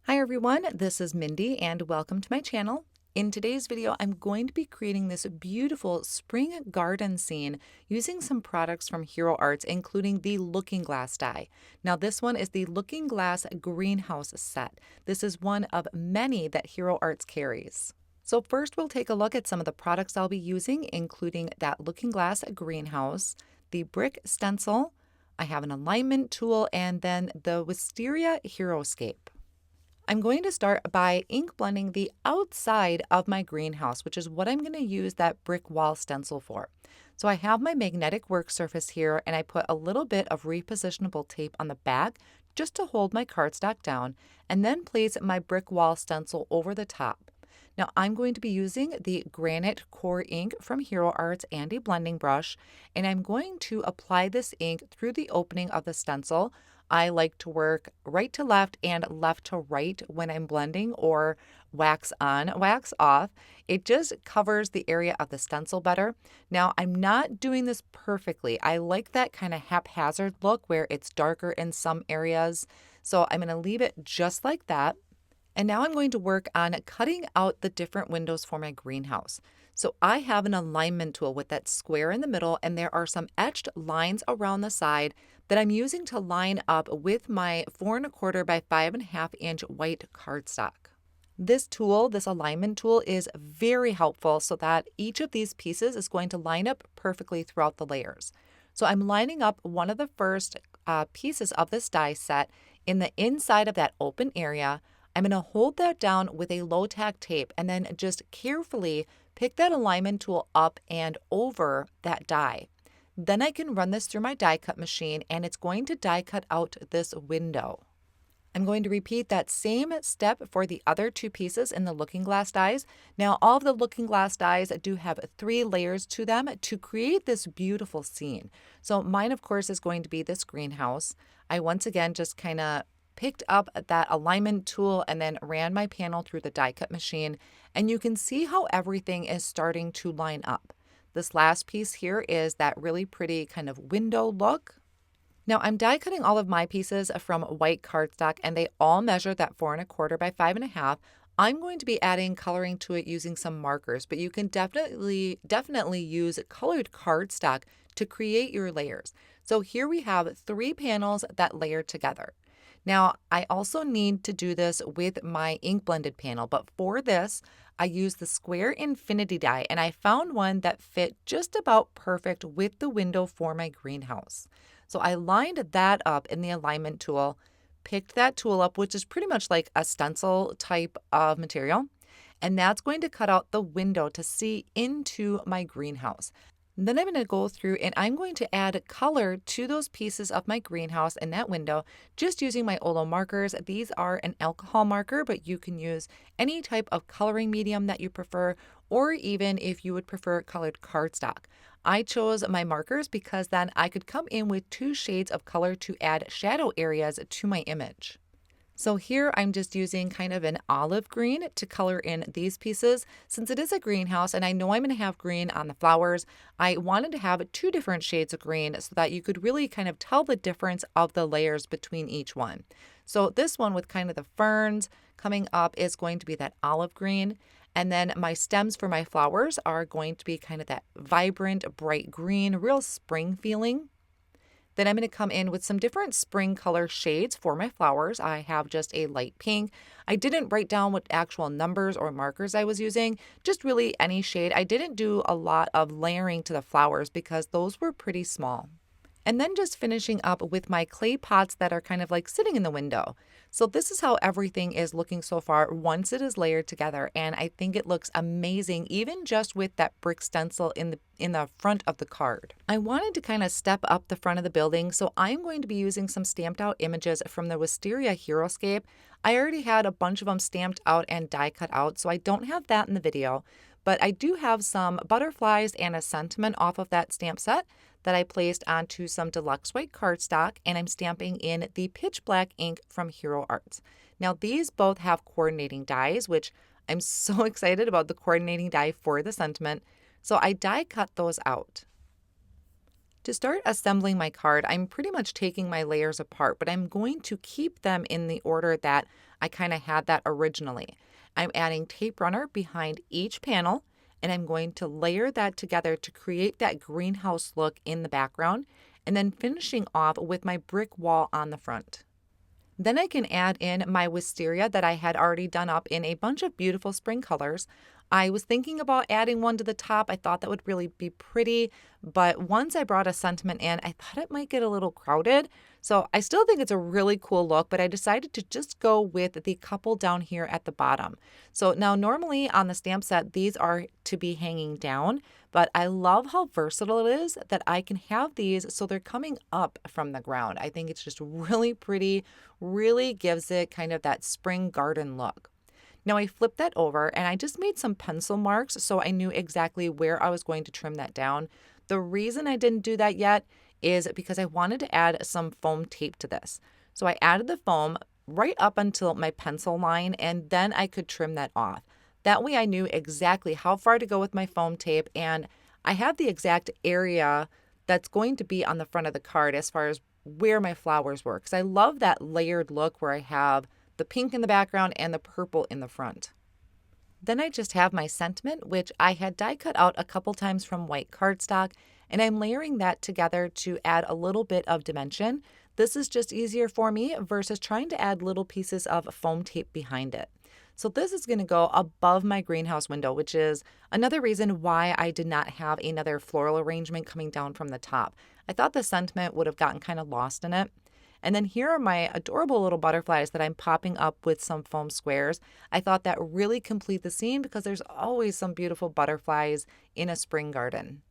Hi everyone, this is Mindy and welcome to my channel. In today's video, I'm going to be creating this beautiful spring garden scene using some products from Hero Arts, including the Looking Glass die. Now this one is the Looking Glass Greenhouse set. This is one of many that Hero Arts carries. So first we'll take a look at some of the products I'll be using, including that Looking Glass Greenhouse, the brick stencil, I have an alignment tool, and then the Wisteria Heroscape. I'm going to start by ink blending the outside of my greenhouse, which is what I'm going to use that brick wall stencil for. So I have my magnetic work surface here, and I put a little bit of repositionable tape on the back just to hold my cardstock down, and then place my brick wall stencil over the top. Now I'm going to be using the Granite Ink from Hero Arts and a blending brush, and I'm going to apply this ink through the opening of the stencil. I like to work right to left and left to right when I'm blending, or wax on, wax off. It just covers the area of the stencil better. Now, I'm not doing this perfectly. I like that kind of haphazard look where it's darker in some areas. So I'm going to leave it just like that. And now I'm going to work on cutting out the different windows for my greenhouse. So I have an alignment tool with that square in the middle, and there are some etched lines around the side that I'm using to line up with my 4 1/4 by 5 1/2 inch white cardstock. This tool, this alignment tool, is very helpful so that each of these pieces is going to line up perfectly throughout the layers. So I'm lining up one of the first pieces of this die set in the inside of that open area. I'm going to hold that down with a low tack tape and then just carefully pick that alignment tool up and over that die. Then I can run this through my die cut machine, and it's going to die cut out this window. I'm going to repeat that same step for the other two pieces in the Looking Glass dies. Now, all of the Looking Glass dies do have 3 layers to them to create this beautiful scene. So mine, of course, is going to be this greenhouse. I once again just kind of picked up that alignment tool and then ran my panel through the die cut machine, and you can see how everything is starting to line up. This last piece here is that really pretty kind of window look. Now I'm die cutting all of my pieces from white cardstock, and they all measure that 4 1/4 by 5 1/2. I'm going to be adding coloring to it using some markers, but you can definitely use colored cardstock to create your layers. So here we have 3 panels that layer together. Now, I also need to do this with my ink blended panel, but for this, I used the Square Infinity die, and I found one that fit just about perfect with the window for my greenhouse. So I lined that up in the alignment tool, picked that tool up, which is pretty much like a stencil type of material, and that's going to cut out the window to see into my greenhouse. Then I'm going to go through and I'm going to add color to those pieces of my greenhouse in that window just using my Olo markers. These are an alcohol marker, but you can use any type of coloring medium that you prefer, or even if you would prefer colored cardstock. I chose my markers because then I could come in with 2 shades of color to add shadow areas to my image. So here I'm just using kind of an olive green to color in these pieces. Since it is a greenhouse and I know I'm going to have green on the flowers, I wanted to have 2 different shades of green so that you could really kind of tell the difference of the layers between each one. So this one with kind of the ferns coming up is going to be that olive green. And then my stems for my flowers are going to be kind of that vibrant, bright green, real spring feeling. Then I'm going to come in with some different spring color shades for my flowers. I have just a light pink. I didn't write down what actual numbers or markers I was using, just really any shade. I didn't do a lot of layering to the flowers because those were pretty small. And then just finishing up with my clay pots that are kind of like sitting in the window. So this is how everything is looking so far once it is layered together, and I think it looks amazing even just with that brick stencil in the front of the card. I wanted to kind of step up the front of the building, so I'm going to be using some stamped out images from the Wisteria Heroscape. I already had a bunch of them stamped out and die cut out, so I don't have that in the video, but I do have some butterflies and a sentiment off of that stamp set that I placed onto some Deluxe white cardstock, and I'm stamping in the pitch black ink from Hero Arts. Now these both have coordinating dies, which I'm so excited about the coordinating die for the sentiment, so I die cut those out. To start assembling my card, I'm pretty much taking my layers apart, but I'm going to keep them in the order that I kind of had that originally. I'm adding tape runner behind each panel, and I'm going to layer that together to create that greenhouse look in the background, and then finishing off with my brick wall on the front. Then I can add in my wisteria that I had already done up in a bunch of beautiful spring colors. I was thinking about adding one to the top. I thought that would really be pretty, but once I brought a sentiment in, I thought it might get a little crowded. So I still think it's a really cool look, but I decided to just go with the couple down here at the bottom. So now normally on the stamp set, these are to be hanging down, but I love how versatile it is that I can have these so they're coming up from the ground. I think it's just really pretty, really gives it kind of that spring garden look. Now I flipped that over and I just made some pencil marks so I knew exactly where I was going to trim that down. The reason I didn't do that yet is because I wanted to add some foam tape to this. So I added the foam right up until my pencil line, and then I could trim that off. That way I knew exactly how far to go with my foam tape, and I have the exact area that's going to be on the front of the card as far as where my flowers were, because I love that layered look where I have the pink in the background and the purple in the front. Then I just have my sentiment, which I had die cut out a couple times from white cardstock, and I'm layering that together to add a little bit of dimension. This is just easier for me versus trying to add little pieces of foam tape behind it. So this is going to go above my greenhouse window, which is another reason why I did not have another floral arrangement coming down from the top. I thought the sentiment would have gotten kind of lost in it. And then here are my adorable little butterflies that I'm popping up with some foam squares. I thought that really complete the scene because there's always some beautiful butterflies in a spring garden.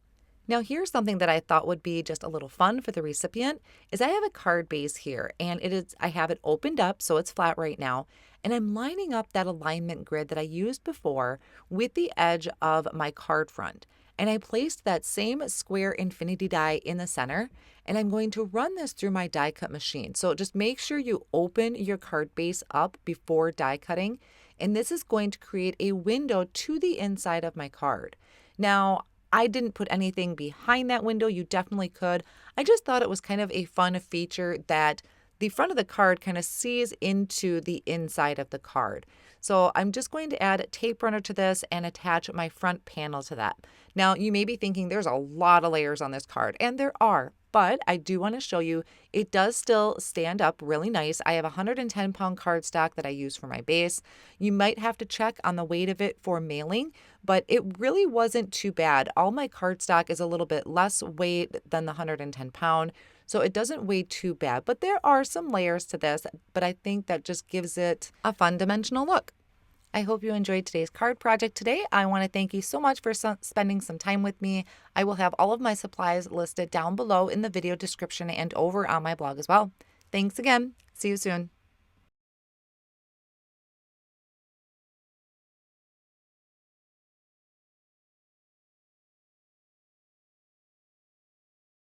Now here's something that I thought would be just a little fun for the recipient is I have a card base here, and I have it opened up so it's flat right now, and I'm lining up that alignment grid that I used before with the edge of my card front. And I placed that same square infinity die in the center, and I'm going to run this through my die cut machine. So just make sure you open your card base up before die cutting, and this is going to create a window to the inside of my card. Now, I didn't put anything behind that window. You definitely could. I just thought it was kind of a fun feature that the front of the card kind of sees into the inside of the card. So I'm just going to add a tape runner to this and attach my front panel to that. Now you may be thinking there's a lot of layers on this card, and there are, but I do want to show you it does still stand up really nice. I have a 110-pound cardstock that I use for my base. You might have to check on the weight of it for mailing, but it really wasn't too bad. All my cardstock is a little bit less weight than the 110-pound, so it doesn't weigh too bad. But there are some layers to this, but I think that just gives it a fun dimensional look. I hope you enjoyed today's card project today. I want to thank you so much for spending some time with me. I will have all of my supplies listed down below in the video description and over on my blog as well. Thanks again. See you soon.